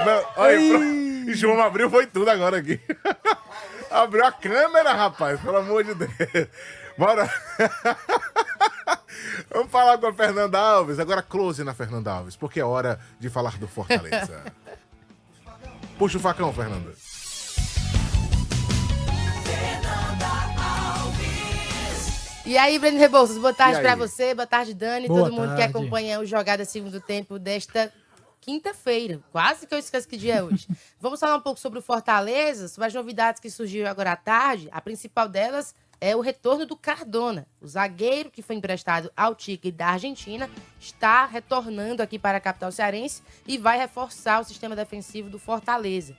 Não, olha, João abriu, foi tudo agora aqui. Abriu a câmera, rapaz, pelo amor de Deus. Bora. Vamos falar com a Fernanda Alves. Agora close na Fernanda Alves, porque é hora de falar do Fortaleza. Puxa o facão, Fernanda. E aí, Breno Rebouças, boa tarde pra você, boa tarde, Dani, Boa todo mundo que tarde. acompanha o Jogada Segundo Tempo desta quinta-feira. Quase que eu esqueço que dia é hoje. Vamos falar um pouco sobre o Fortaleza, sobre as novidades que surgiram agora à tarde. A principal delas é o retorno do Cardona. O zagueiro que foi emprestado ao Tigre da Argentina está retornando aqui para a capital cearense e vai reforçar o sistema defensivo do Fortaleza.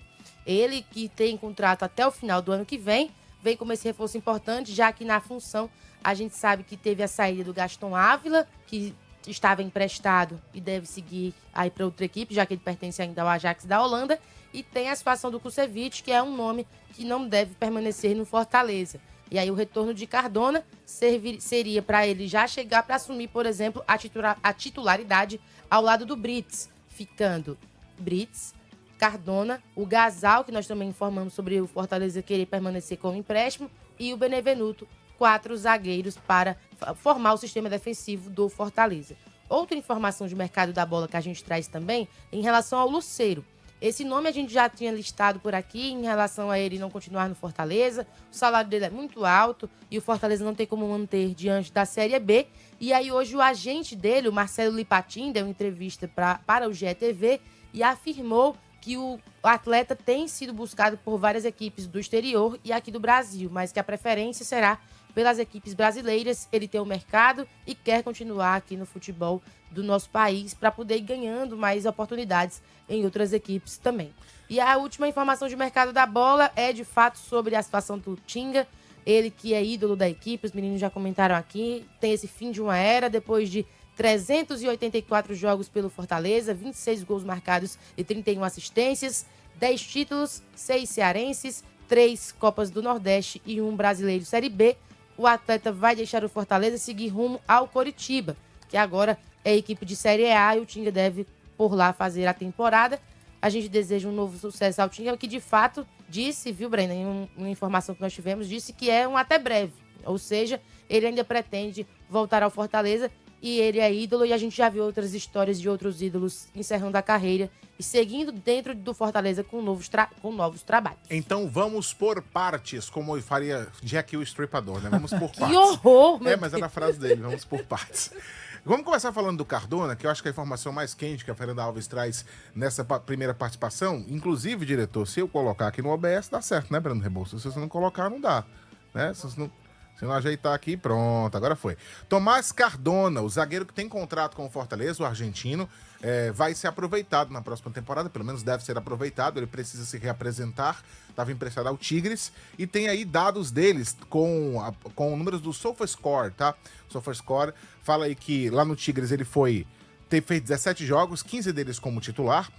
Ele, que tem contrato até o final do ano que vem como esse reforço importante, já que na função a gente sabe que teve a saída do Gaston Ávila, que estava emprestado e deve seguir aí para outra equipe, já que ele pertence ainda ao Ajax da Holanda. E tem a situação do Kusevich, que é um nome que não deve permanecer no Fortaleza. E aí o retorno de Cardona seria para ele já chegar para assumir, por exemplo, a titularidade ao lado do Brits, ficando Brits, Cardona, o Gasal, que nós também informamos sobre o Fortaleza querer permanecer com o empréstimo, e o Benevenuto, 4 zagueiros para formar o sistema defensivo do Fortaleza. Outra informação de mercado da bola que a gente traz também em relação ao Lucero. Esse nome a gente já tinha listado por aqui em relação a ele não continuar no Fortaleza. O salário dele é muito alto e o Fortaleza não tem como manter diante da Série B. E aí hoje o agente dele, o Marcelo Lipatin, deu uma entrevista para o GETV e afirmou que o atleta tem sido buscado por várias equipes do exterior e aqui do Brasil, mas que a preferência será pelas equipes brasileiras. Ele tem o mercado e quer continuar aqui no futebol do nosso país para poder ir ganhando mais oportunidades em outras equipes também. E a última informação de mercado da bola é, de fato, sobre a situação do Tinga. Ele que é ídolo da equipe, os meninos já comentaram aqui, tem esse fim de uma era depois de 384 jogos pelo Fortaleza, 26 gols marcados e 31 assistências, 10 títulos, 6 cearenses, 3 Copas do Nordeste e 1 Brasileiro Série B. O atleta vai deixar o Fortaleza e seguir rumo ao Coritiba, que agora é a equipe de Série A, e o Tinga deve por lá fazer a temporada. A gente deseja um novo sucesso ao Tinga, que de fato disse, viu, Brena, em uma informação que nós tivemos, disse que é um até breve. Ou seja, ele ainda pretende voltar ao Fortaleza e ele é ídolo, e a gente já viu outras histórias de outros ídolos encerrando a carreira e seguindo dentro do Fortaleza com novos trabalhos. Então vamos por partes, como faria Jack o Estripador, né? Vamos por partes. Que horror, meu mas era a frase dele, vamos por partes. Vamos começar falando do Cardona, que eu acho que é a informação mais quente que a Fernanda Alves traz nessa primeira participação. Inclusive, diretor, se eu colocar aqui no OBS, dá certo, né, Breno Rebouças? Se você não colocar, não dá, né? Se não ajeitar aqui, pronto, agora foi. Tomás Cardona, o zagueiro que tem contrato com o Fortaleza, o argentino, vai ser aproveitado na próxima temporada, pelo menos deve ser aproveitado, ele precisa se reapresentar, estava emprestado ao Tigres, e tem aí dados deles com números do SofaScore, tá? O SofaScore fala aí que lá no Tigres ele fez 17 jogos, 15 deles como titular,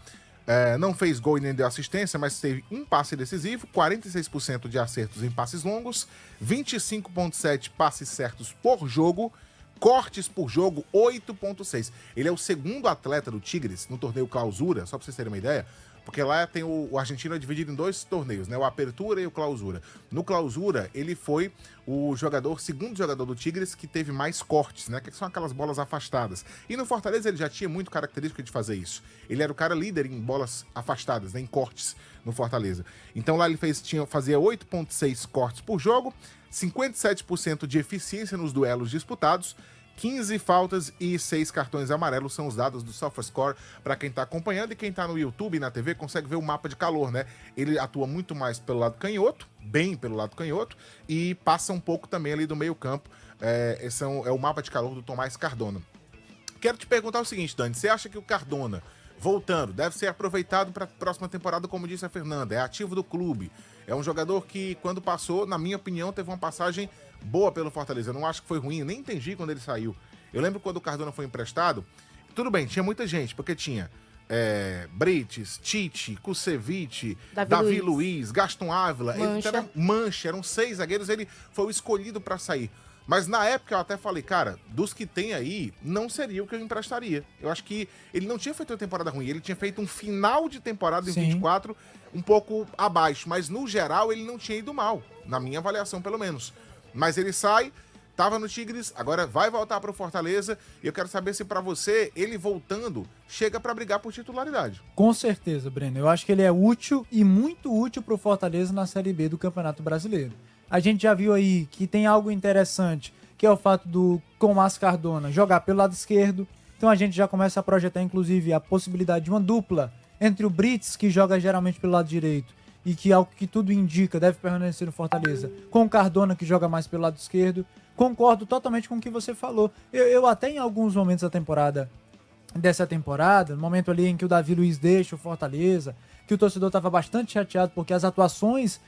não fez gol e nem deu assistência, mas teve um passe decisivo, 46% de acertos em passes longos, 25,7 passes certos por jogo, cortes por jogo, 8,6. Ele é o segundo atleta do Tigres no torneio Clausura, só pra vocês terem uma ideia, porque lá tem o argentino é dividido em 2 torneios, né? O Apertura e o Clausura. No Clausura, ele foi o segundo jogador do Tigres que teve mais cortes, né? Que são aquelas bolas afastadas. E no Fortaleza ele já tinha muito característica de fazer isso. Ele era o cara líder em bolas afastadas, né? Em cortes no Fortaleza. Então lá ele fazia 8,6 cortes por jogo, 57% de eficiência nos duelos disputados, 15 faltas e 6 cartões amarelos são os dados do SofaScore para quem está acompanhando, e quem está no YouTube e na TV consegue ver o mapa de calor, né? Ele atua muito mais pelo lado canhoto, bem pelo lado canhoto, e passa um pouco também ali do meio campo. Esse é o mapa de calor do Tomás Cardona. Quero te perguntar o seguinte, Dani, você acha que o Cardona, voltando, deve ser aproveitado para a próxima temporada, como disse a Fernanda, é ativo do clube, é um jogador que, quando passou, na minha opinião, teve uma passagem boa pelo Fortaleza. Eu não acho que foi ruim, eu nem entendi quando ele saiu. Eu lembro quando o Cardona foi emprestado, tudo bem, tinha muita gente, porque tinha Brites, Tite, Kusevich, Davi Luiz, Gaston Ávila, Mancha, eram 6 zagueiros, ele foi o escolhido para sair. Mas na época eu até falei, cara, dos que tem aí, não seria o que eu emprestaria. Eu acho que ele não tinha feito uma temporada ruim, ele tinha feito um final de temporada em Sim. 24 um pouco abaixo, mas no geral ele não tinha ido mal, na minha avaliação pelo menos. Mas ele sai, tava no Tigres, agora vai voltar pro Fortaleza, e eu quero saber se pra você, ele voltando, chega pra brigar por titularidade. Com certeza, Breno. Eu acho que ele é útil e muito útil pro Fortaleza na Série B do Campeonato Brasileiro. A gente já viu aí que tem algo interessante, que é o fato do Tomás Cardona jogar pelo lado esquerdo. Então a gente já começa a projetar, inclusive, a possibilidade de uma dupla entre o Brits, que joga geralmente pelo lado direito, e que, ao que tudo indica, deve permanecer no Fortaleza, com o Cardona, que joga mais pelo lado esquerdo. Concordo totalmente com o que você falou. Eu até em alguns momentos dessa temporada, no momento ali em que o Davi Luiz deixa o Fortaleza, que o torcedor estava bastante chateado porque as atuações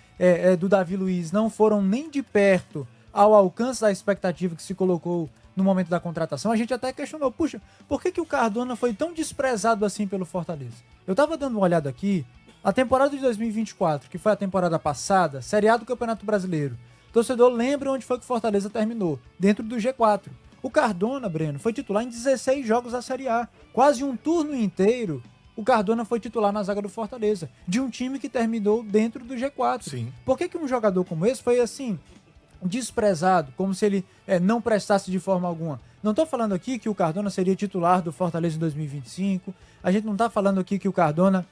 do Davi Luiz não foram nem de perto ao alcance da expectativa que se colocou no momento da contratação, a gente até questionou, puxa, por que o Cardona foi tão desprezado assim pelo Fortaleza? Eu estava dando uma olhada aqui, a temporada de 2024, que foi a temporada passada, Série A do Campeonato Brasileiro, o torcedor lembra onde foi que o Fortaleza terminou, dentro do G4. O Cardona, Breno, foi titular em 16 jogos da Série A, quase um turno inteiro. O Cardona foi titular na zaga do Fortaleza, de um time que terminou dentro do G4. Sim. Por que um jogador como esse foi assim, desprezado, como se ele não prestasse de forma alguma? Não estou falando aqui que o Cardona seria titular do Fortaleza em 2025, a gente não está falando aqui que o Cardona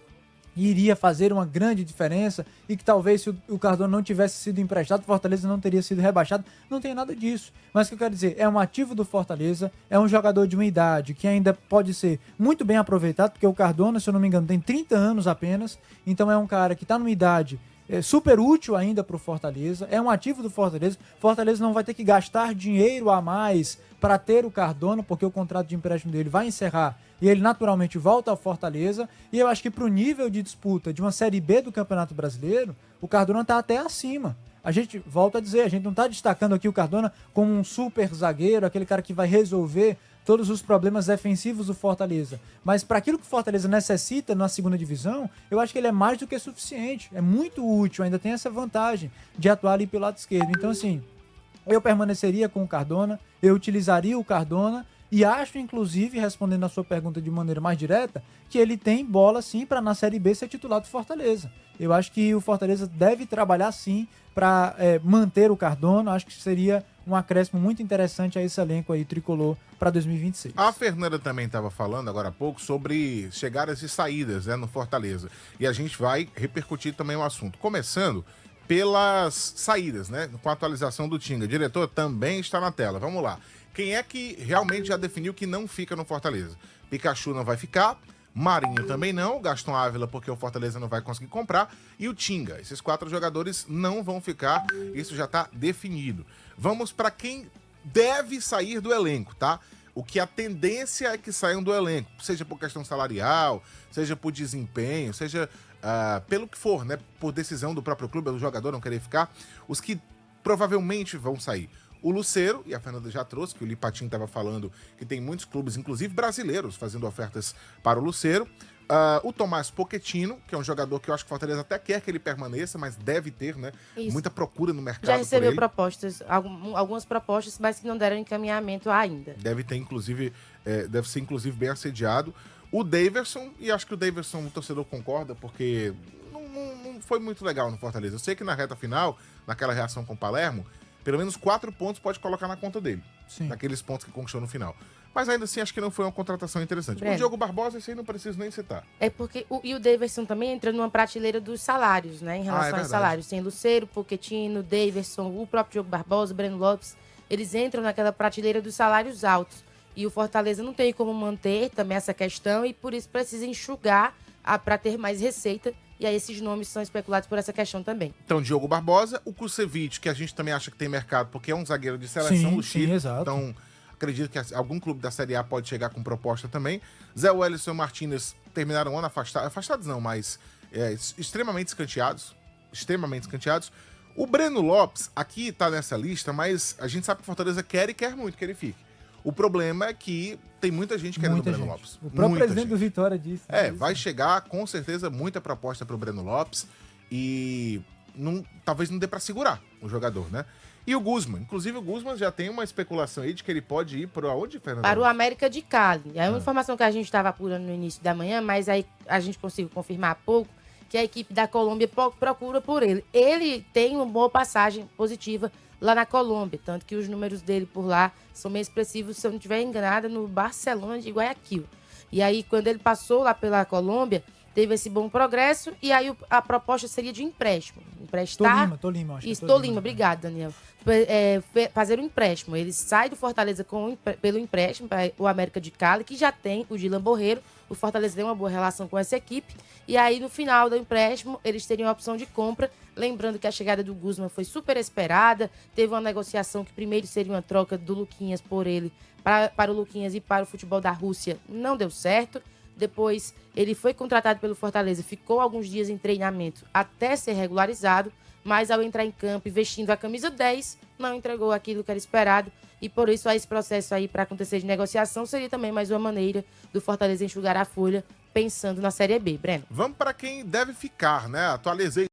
iria fazer uma grande diferença e que talvez se o Cardona não tivesse sido emprestado, o Fortaleza não teria sido rebaixado. Não tem nada disso. Mas o que eu quero dizer, é um ativo do Fortaleza, é um jogador de uma idade que ainda pode ser muito bem aproveitado, porque o Cardona, se eu não me engano, tem 30 anos apenas, então é um cara que está numa idade super útil ainda para o Fortaleza, é um ativo do Fortaleza. Fortaleza não vai ter que gastar dinheiro a mais para ter o Cardona, porque o contrato de empréstimo dele vai encerrar e ele naturalmente volta ao Fortaleza. E eu acho que para o nível de disputa de uma Série B do Campeonato Brasileiro, o Cardona está até acima. A gente volta a dizer, a gente não está destacando aqui o Cardona como um super zagueiro, aquele cara que vai resolver todos os problemas defensivos do Fortaleza. Mas para aquilo que o Fortaleza necessita na segunda divisão, eu acho que ele é mais do que suficiente. É muito útil, ainda tem essa vantagem de atuar ali pelo lado esquerdo. Então, assim, eu permaneceria com o Cardona, eu utilizaria o Cardona e acho, inclusive, respondendo a sua pergunta de maneira mais direta, que ele tem bola, sim, para na Série B ser titular do Fortaleza. Eu acho que o Fortaleza deve trabalhar, sim, para manter o Cardona. Acho que seria um acréscimo muito interessante a esse elenco aí tricolor para 2026. A Fernanda também estava falando agora há pouco sobre chegadas e saídas, né, no Fortaleza. E a gente vai repercutir também o assunto. Começando pelas saídas, né, com a atualização do Tinga. Diretor, também está na tela. Vamos lá. Quem é que realmente já definiu que não fica no Fortaleza? Pikachu não vai ficar, Marinho também não, Gaston Ávila porque o Fortaleza não vai conseguir comprar, e o Tinga. Esses 4 jogadores não vão ficar, isso já está definido. Vamos para quem deve sair do elenco, tá? O que a tendência é que saiam do elenco, seja por questão salarial, seja por desempenho, seja pelo que for, né? Por decisão do próprio clube, do jogador não querer ficar, os que provavelmente vão sair. O Lucero, e a Fernanda já trouxe, que o Lipatim estava falando que tem muitos clubes, inclusive brasileiros, fazendo ofertas para o Lucero. O Tomás Pochettino, que é um jogador que eu acho que o Fortaleza até quer que ele permaneça, mas deve ter, né? Isso. Muita procura no mercado. Já recebeu por ele. propostas, algumas propostas, mas que não deram encaminhamento ainda. Deve ter, inclusive, deve ser inclusive bem assediado. O Daverson, e acho que o Daverson, o torcedor concorda, porque não foi muito legal no Fortaleza. Eu sei que na reta final, naquela reação com o Palermo, pelo menos 4 pontos pode colocar na conta dele. Sim. Daqueles pontos que conquistou no final. Mas ainda assim, acho que não foi uma contratação interessante. Breno. O Diogo Barbosa, esse aí não preciso nem citar. É porque o Daverson também entra numa prateleira dos salários, né? Em relação aos verdade. salários. Tem Lucero, Pochettino, Daverson, o próprio Diogo Barbosa, Breno Lopes. Eles entram naquela prateleira dos salários altos. E o Fortaleza não tem como manter também essa questão e por isso precisa enxugar para ter mais receita. E aí esses nomes são especulados por essa questão também. Então, Diogo Barbosa, o Kusevich, que a gente também acha que tem mercado, porque é um zagueiro de seleção do Chile. Sim, exato. Então, acredito que algum clube da Série A pode chegar com proposta também. Zé Wellison e Martínez terminaram o ano afastados não, mas extremamente escanteados. Extremamente escanteados. O Breno Lopes, aqui tá nessa lista, mas a gente sabe que o Fortaleza quer e quer muito que ele fique. O problema é que tem muita gente querendo o Breno Lopes. O próprio Muita presidente gente. do Vitória disse. Vai chegar, com certeza, muita proposta pro Breno Lopes e talvez não dê pra segurar o jogador, né? E o Guzman. Inclusive, o Guzman já tem uma especulação aí de que ele pode ir para onde, Fernando? Para o América de Cali. É uma informação que a gente estava apurando no início da manhã, mas aí a gente conseguiu confirmar há pouco que a equipe da Colômbia procura por ele. Ele tem uma boa passagem positiva lá na Colômbia, tanto que os números dele por lá são meio expressivos, se eu não estiver enganada, no Barcelona de Guayaquil. E aí, quando ele passou lá pela Colômbia, teve esse bom progresso, e aí a proposta seria de empréstimo. Emprestar... Tolima, acho que Isso, é Tolima, obrigado, Daniel. Fazer um empréstimo. Ele sai do Fortaleza pelo empréstimo para o América de Cali, que já tem o Dylan Borreiro. O Fortaleza tem uma boa relação com essa equipe. E aí, no final do empréstimo, eles teriam a opção de compra. Lembrando que a chegada do Guzman foi super esperada. Teve uma negociação que primeiro seria uma troca do Luquinhas por ele para o Luquinhas e para o futebol da Rússia. Não deu certo. Depois, ele foi contratado pelo Fortaleza, ficou alguns dias em treinamento até ser regularizado, mas ao entrar em campo e vestindo a camisa 10, não entregou aquilo que era esperado. E por isso, esse processo aí para acontecer de negociação seria também mais uma maneira do Fortaleza enxugar a folha, pensando na Série B. Breno. Vamos para quem deve ficar, né? Atualizei